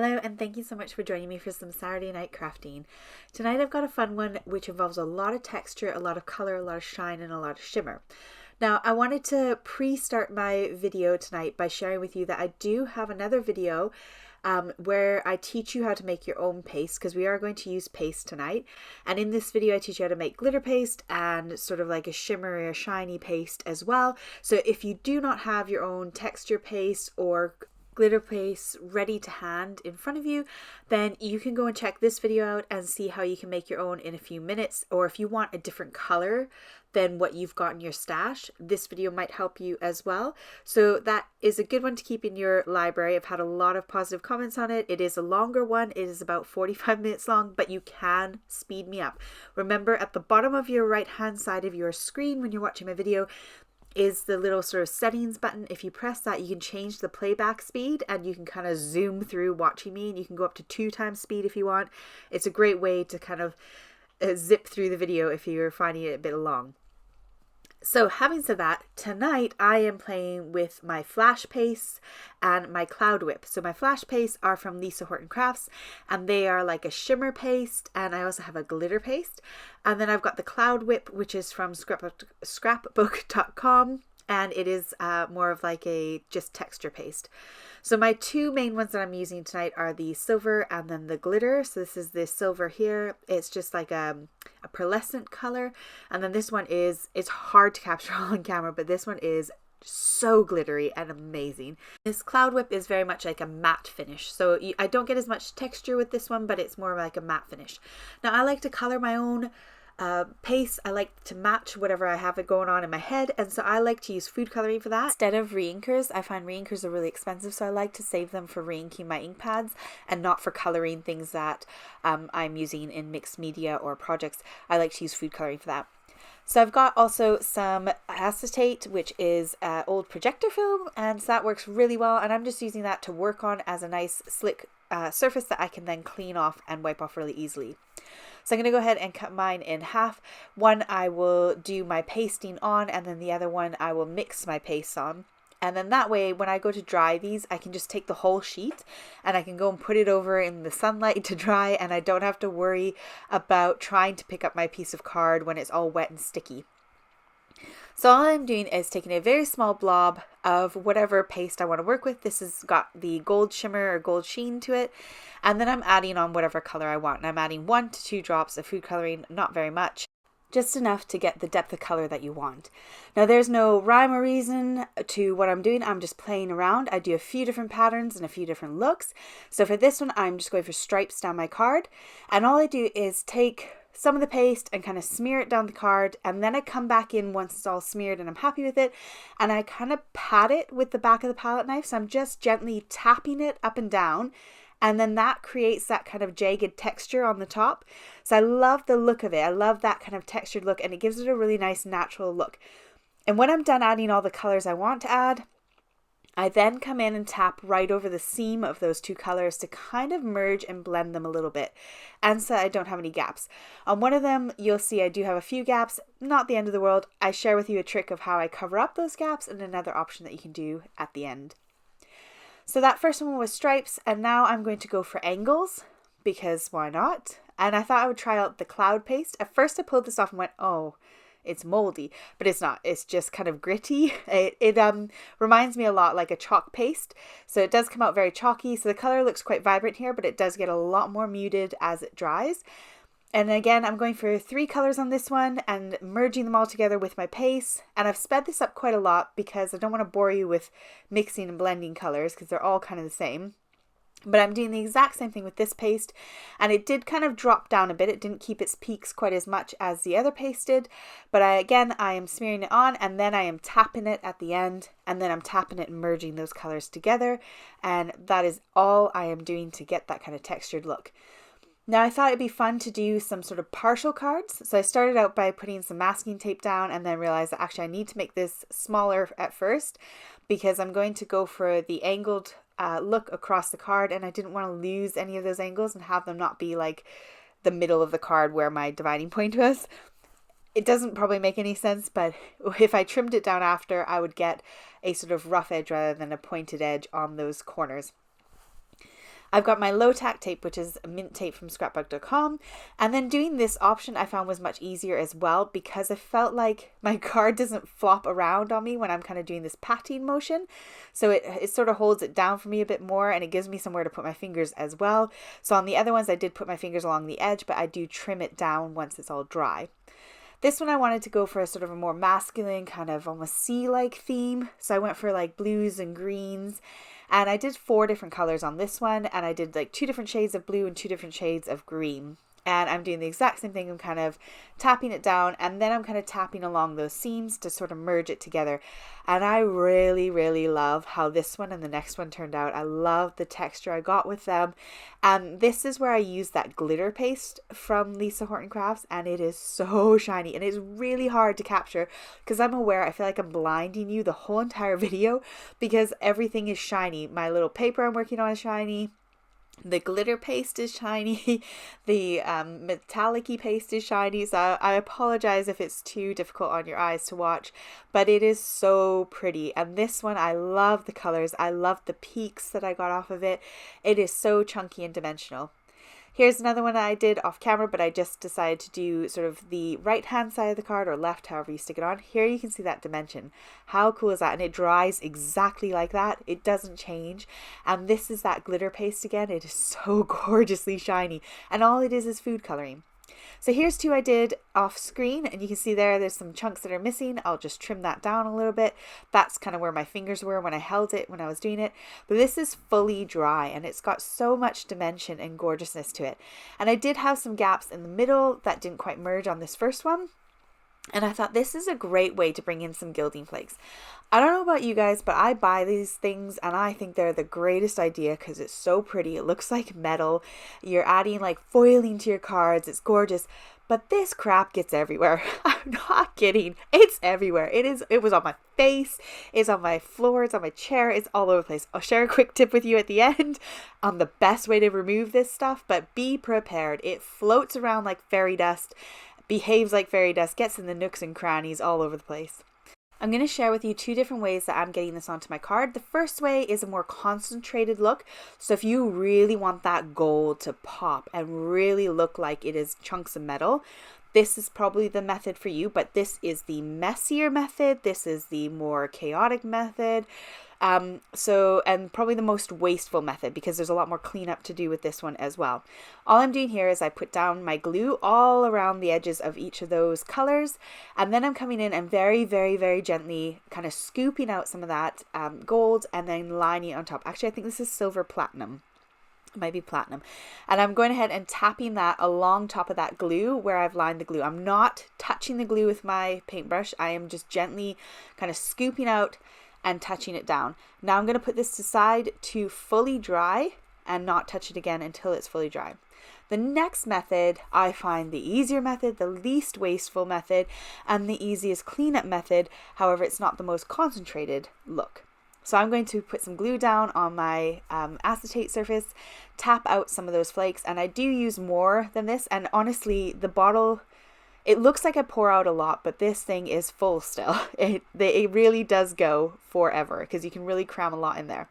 Hello and thank you so much for joining me for some Saturday night crafting. Tonight I've got a fun one which involves a lot of texture, a lot of color, a lot of shine, and a lot of shimmer. Now I wanted to pre-start my video tonight by sharing with you that I do have another video where I teach you how to make your own paste, because we are going to use paste tonight. And in this video I teach you how to make glitter paste and sort of like a shimmery or shiny paste as well. So if you do not have your own texture paste or glitter paste ready to hand in front of you, then you can go and check this video out and see how you can make your own in a few minutes. Or if you want a different color than what you've got in your stash, this video might help you as well. So that is a good one to keep in your library. I've had a lot of positive comments on it. It is a longer one. It is about 45 minutes long, but you can speed me up. Remember, at the bottom of your right hand side of your screen when you're watching my video is the little sort of settings button. If you press that, you can change the playback speed and you can kind of zoom through watching me, and you can go up to 2 times speed if you want. It's a great way to kind of zip through the video if you're finding it a bit long. So having said that, tonight I am playing with my flash pastes and my cloud whip. So my flash pastes are from Lisa Horton Crafts, and they are like a shimmer paste, and I also have a glitter paste. And then I've got the cloud whip, which is from scrapbook.com, and it is more of like a just texture paste. So my 2 main ones that I'm using tonight are the silver and then the glitter. So this is the silver here. It's just like a pearlescent color. And then this one is, it's hard to capture on camera, but this one is so glittery and amazing. This cloud whip is very much like a matte finish. So I don't get as much texture with this one, but it's more like a matte finish. Now I like to color my own paste. I like to match whatever I have it going on in my head, and so I like to use food coloring for that instead of reinkers. I find reinkers are really expensive, so I like to save them for reinking my ink pads and not for coloring things that I'm using in mixed media or projects. I like to use food coloring for that. So I've got also some acetate, which is old projector film, and so that works really well, and I'm just using that to work on as a nice slick surface that I can then clean off and wipe off really easily. So I'm going to go ahead and cut mine in half. One I will do my pasting on, and then the other one I will mix my pastes on. And then that way, when I go to dry these, I can just take the whole sheet and I can go and put it over in the sunlight to dry, and I don't have to worry about trying to pick up my piece of card when it's all wet and sticky. So all I'm doing is taking a very small blob of whatever paste I want to work with. This has got the gold shimmer or gold sheen to it. And then I'm adding on whatever color I want. And I'm adding 1 to 2 drops of food coloring, not very much. Just enough to get the depth of color that you want. Now there's no rhyme or reason to what I'm doing. I'm just playing around. I do a few different patterns and a few different looks. So for this one, I'm just going for stripes down my card. And all I do is take some of the paste and kind of smear it down the card, and then I come back in once it's all smeared and I'm happy with it, and I kind of pat it with the back of the palette knife. So I'm just gently tapping it up and down, and then that creates that kind of jagged texture on the top. So I love the look of it. I love that kind of textured look, and it gives it a really nice natural look. And when I'm done adding all the colors I want to add, I then come in and tap right over the seam of those 2 colors to kind of merge and blend them a little bit, and so I don't have any gaps. On one of them, you'll see I do have a few gaps, not the end of the world. I share with you a trick of how I cover up those gaps and another option that you can do at the end. So that first one was stripes, and now I'm going to go for angles, because why not? And I thought I would try out the cloud paste. At first I pulled this off and went, oh, it's moldy, but it's not. It's just kind of gritty. It reminds me a lot like a chalk paste. So it does come out very chalky. So the color looks quite vibrant here, but it does get a lot more muted as it dries. And again, I'm going for 3 colors on this one and merging them all together with my paste. And I've sped this up quite a lot because I don't want to bore you with mixing and blending colors because they're all kind of the same. But I'm doing the exact same thing with this paste, and it did kind of drop down a bit. It didn't keep its peaks quite as much as the other paste did, but I am smearing it on, and then I am tapping it at the end, and then I'm tapping it and merging those colors together, and that is all I am doing to get that kind of textured look. Now I thought it'd be fun to do some sort of partial cards, so I started out by putting some masking tape down and then realized that actually I need to make this smaller at first because I'm going to go for the angled look across the card, and I didn't want to lose any of those angles and have them not be like the middle of the card where my dividing point was. It doesn't probably make any sense, but if I trimmed it down after, I would get a sort of rough edge rather than a pointed edge on those corners. I've got my low tack tape, which is mint tape from scrapbook.com. And then doing this option I found was much easier as well, because I felt like my card doesn't flop around on me when I'm kind of doing this patting motion. So it sort of holds it down for me a bit more, and it gives me somewhere to put my fingers as well. So on the other ones I did put my fingers along the edge, but I do trim it down once it's all dry. This one I wanted to go for a sort of a more masculine, kind of almost sea-like theme. So I went for like blues and greens. And I did 4 different colors on this one. And I did like 2 different shades of blue and 2 different shades of green. And I'm doing the exact same thing. I'm kind of tapping it down, and then I'm kind of tapping along those seams to sort of merge it together. And I really, really love how this one and the next one turned out. I love the texture I got with them. And this is where I used that glitter paste from Lisa Horton Crafts, and it is so shiny, and it's really hard to capture because I'm aware I feel like I'm blinding you the whole entire video because everything is shiny. My little paper I'm working on is shiny. The glitter paste is shiny, the metallic-y paste is shiny, so I apologize if it's too difficult on your eyes to watch, but it is so pretty. And this one, I love the colors, I love the peaks that I got off of it. It is so chunky and dimensional. Here's another one I did off camera, but I just decided to do sort of the right hand side of the card, or left, however you stick it on. Here you can see that dimension. How cool is that? And it dries exactly like that. It doesn't change. And this is that glitter paste again. It is so gorgeously shiny. And all it is food coloring. So here's 2 I did off screen, and you can see there's some chunks that are missing. I'll just trim that down a little bit. That's kind of where my fingers were when I held it, when I was doing it. But this is fully dry, and it's got so much dimension and gorgeousness to it. And I did have some gaps in the middle that didn't quite merge on this first one. And I thought this is a great way to bring in some gilding flakes. I don't know about you guys, but I buy these things and I think they're the greatest idea because it's so pretty. It looks like metal. You're adding like foiling to your cards. It's gorgeous. But this crap gets everywhere. I'm not kidding. It's everywhere. It was on my face. It's on my floor. It's on my chair. It's all over the place. I'll share a quick tip with you at the end on the best way to remove this stuff, but be prepared. It floats around like fairy dust, behaves like fairy dust, gets in the nooks and crannies all over the place. I'm going to share with you 2 different ways that I'm getting this onto my card. The first way is a more concentrated look. So if you really want that gold to pop and really look like it is chunks of metal, this is probably the method for you, but this is the messier method. This is the more chaotic method. And probably the most wasteful method because there's a lot more cleanup to do with this one as well. All I'm doing here is I put down my glue all around the edges of each of those colors, and then I'm coming in and very, very, very gently kind of scooping out some of that gold and then lining it on top. Actually, I think this is silver platinum. It might be platinum. And I'm going ahead and tapping that along top of that glue where I've lined the glue. I'm not touching the glue with my paintbrush. I am just gently kind of scooping out and touching it down. Now I'm going to put this aside to fully dry and not touch it again until it's fully dry. The next method, I find the easier method, the least wasteful method, and the easiest cleanup method. However, it's not the most concentrated look. So I'm going to put some glue down on my acetate surface, tap out some of those flakes, and I do use more than this. And honestly, the bottle, it looks like I pour out a lot, but this thing is full still. It really does go forever because you can really cram a lot in there.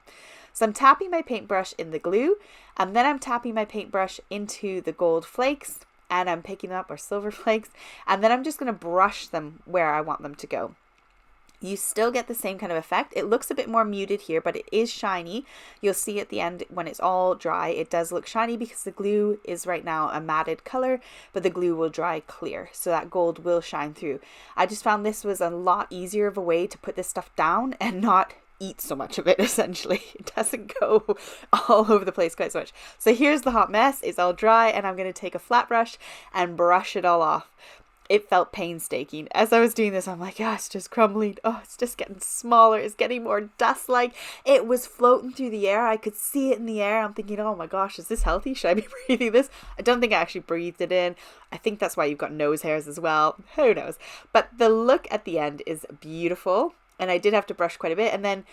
So I'm tapping my paintbrush in the glue, and then I'm tapping my paintbrush into the gold flakes, and I'm picking them up, or silver flakes, and then I'm just going to brush them where I want them to go. You still get the same kind of effect. It looks a bit more muted here, but it is shiny. You'll see at the end when it's all dry, it does look shiny because the glue is right now a matted color, but the glue will dry clear. So that gold will shine through. I just found this was a lot easier of a way to put this stuff down and not eat so much of it, essentially. It doesn't go all over the place quite so much. So here's the hot mess. It's all dry, and I'm going to take a flat brush and brush it all off. It felt painstaking. As I was doing this, I'm like, it's just crumbling. Oh, it's just getting smaller. It's getting more dust-like. It was floating through the air. I could see it in the air. I'm thinking, oh my gosh, is this healthy? Should I be breathing this? I don't think I actually breathed it in. I think that's why you've got nose hairs as well. Who knows? But the look at the end is beautiful. And I did have to brush quite a bit. And then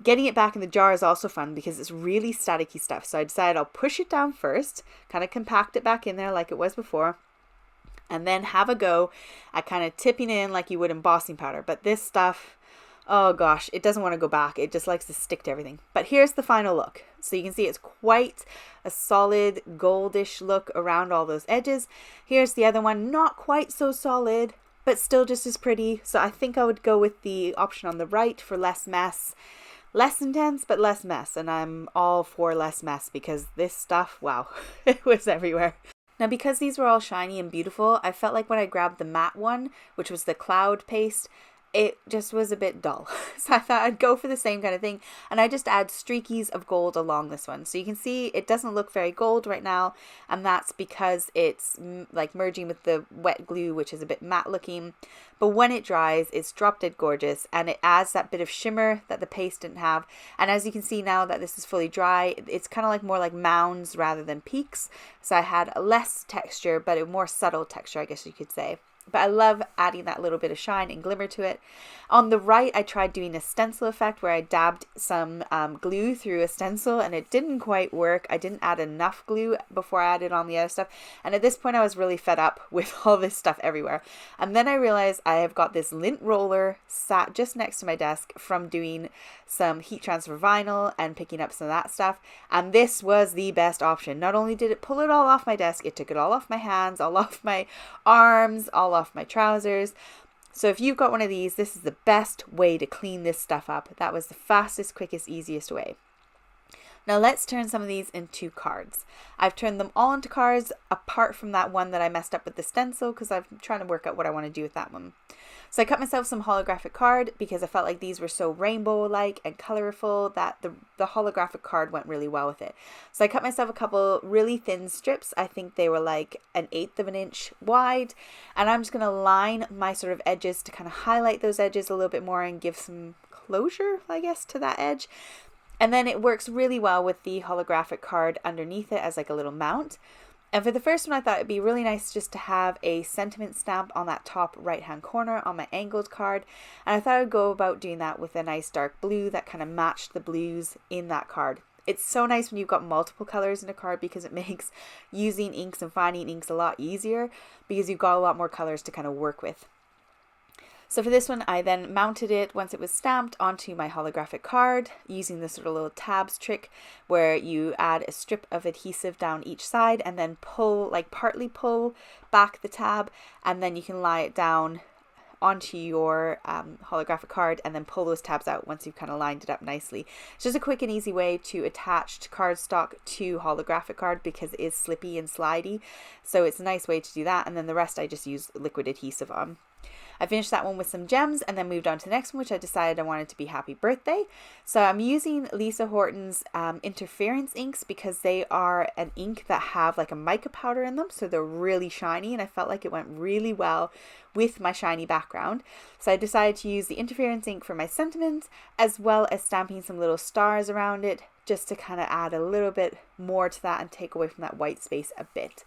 getting it back in the jar is also fun because it's really staticky stuff. So I decided I'll push it down first, kind of compact it back in there like it was before, and then have a go at kind of tipping in like you would embossing powder. But this stuff, Oh gosh, it doesn't want to go back. It just likes to stick to everything. But here's the final look. So you can see it's quite a solid goldish look around all those edges. Here's the other one, not quite so solid, but still just as pretty. So I think I would go with the option on the right for less mess. Less intense, but less mess. And I'm all for less mess because this stuff, wow, it was everywhere. Now, because these were all shiny and beautiful, I felt like when I grabbed the matte one, which was the cloud paste, it just was a bit dull. So I thought I'd go for the same kind of thing. And I just add streakies of gold along this one. So you can see it doesn't look very gold right now. And that's because it's like merging with the wet glue, which is a bit matte looking. But when it dries, it's drop dead gorgeous. And it adds that bit of shimmer that the paste didn't have. And as you can see now that this is fully dry, it's kind of like more like mounds rather than peaks. So I had less texture, but a more subtle texture, I guess you could say. But I love adding that little bit of shine and glimmer to it. On the right, I tried doing a stencil effect where I dabbed some glue through a stencil and it didn't quite work. I didn't add enough glue before I added on the other stuff. And at this point, I was really fed up with all this stuff everywhere. And then I realized I have got this lint roller sat just next to my desk from doing some heat transfer vinyl and picking up some of that stuff. And this was the best option. Not only did it pull it all off my desk, it took it all off my hands, all off my arms, all off my trousers. So if you've got one of these, this is the best way to clean this stuff up. That was the fastest, quickest, easiest way. Now let's turn some of these into cards. I've turned them all into cards apart from that one that I messed up with the stencil because I'm trying to work out what I want to do with that one. So I cut myself some holographic card because I felt like these were so rainbow-like and colorful that the holographic card went really well with it. So I cut myself a couple really thin strips. I think they were like 1/8 of an inch wide. And I'm just going to line my sort of edges to kind of highlight those edges a little bit more and give some closure, I guess, to that edge. And then it works really well with the holographic card underneath it as like a little mount. And for the first one, I thought it'd be really nice just to have a sentiment stamp on that top right hand corner on my angled card. And I thought I'd go about doing that with a nice dark blue that kind of matched the blues in that card. It's so nice when you've got multiple colors in a card because it makes using inks and finding inks a lot easier because you've got a lot more colors to kind of work with. So for this one, I then mounted it once it was stamped onto my holographic card using this sort of little tabs trick where you add a strip of adhesive down each side and then pull, like partly pull back the tab, and then you can lie it down onto your holographic card and then pull those tabs out once you've kind of lined it up nicely. It's just a quick and easy way to attach cardstock to holographic card because it is slippy and slidey. So it's a nice way to do that, and then the rest I just use liquid adhesive on. I finished that one with some gems and then moved on to the next one, which I decided I wanted to be Happy Birthday. So I'm using Lisa Horton's interference inks because they are an ink that have like a mica powder in them. So they're really shiny and I felt like it went really well with my shiny background. So I decided to use the interference ink for my sentiment as well as stamping some little stars around it just to kind of add a little bit more to that and take away from that white space a bit.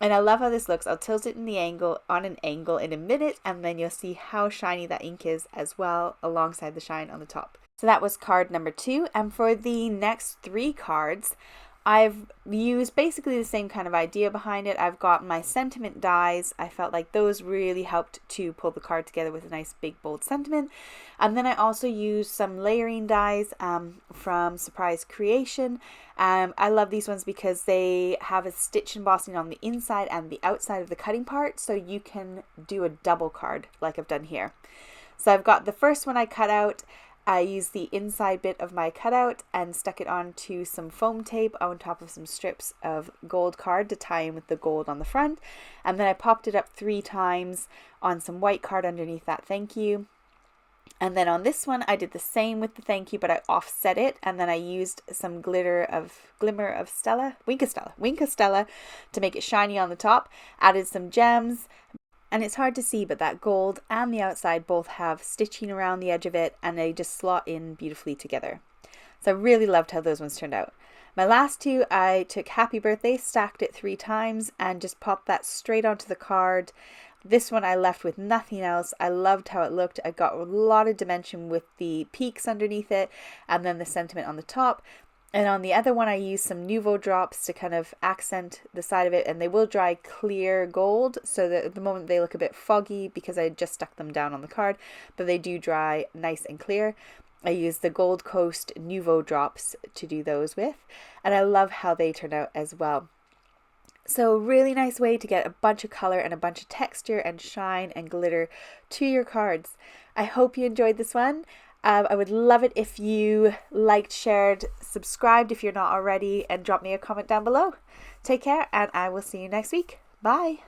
And I love how this looks. I'll tilt it on an angle in a minute, and then you'll see how shiny that ink is as well alongside the shine on the top. So that was card number 2. And for the next 3 cards, I've used basically the same kind of idea behind it. I've got my sentiment dies. I felt like those really helped to pull the card together with a nice big bold sentiment. And then I also used some layering dies from Surprise Creation. I love these ones because they have a stitch embossing on the inside and the outside of the cutting part, so you can do a double card like I've done here. So I've got the first one I cut out. I used the inside bit of my cutout and stuck it onto some foam tape on top of some strips of gold card to tie in with the gold on the front. And then I popped it up 3 times on some white card underneath that thank you. And then on this one, I did the same with the thank you, but I offset it. And then I used some Glimmer of Stella, Winka Stella to make it shiny on the top. Added some gems. And it's hard to see, but that gold and the outside both have stitching around the edge of it, and they just slot in beautifully together. So I really loved how those ones turned out. My last 2, I took Happy Birthday, stacked it 3 times, and just popped that straight onto the card. This one I left with nothing else. I loved how it looked. I got a lot of dimension with the peaks underneath it, and then the sentiment on the top. And on the other one, I use some Nuvo drops to kind of accent the side of it, and they will dry clear gold, so that at the moment they look a bit foggy because I just stuck them down on the card, but they do dry nice and clear. I use the Gold Coast Nuvo drops to do those with, and I love how they turn out as well. So really nice way to get a bunch of color and a bunch of texture and shine and glitter to your cards. I hope you enjoyed this one. I would love it if you liked, shared, subscribed if you're not already, and drop me a comment down below. Take care, and I will see you next week. Bye.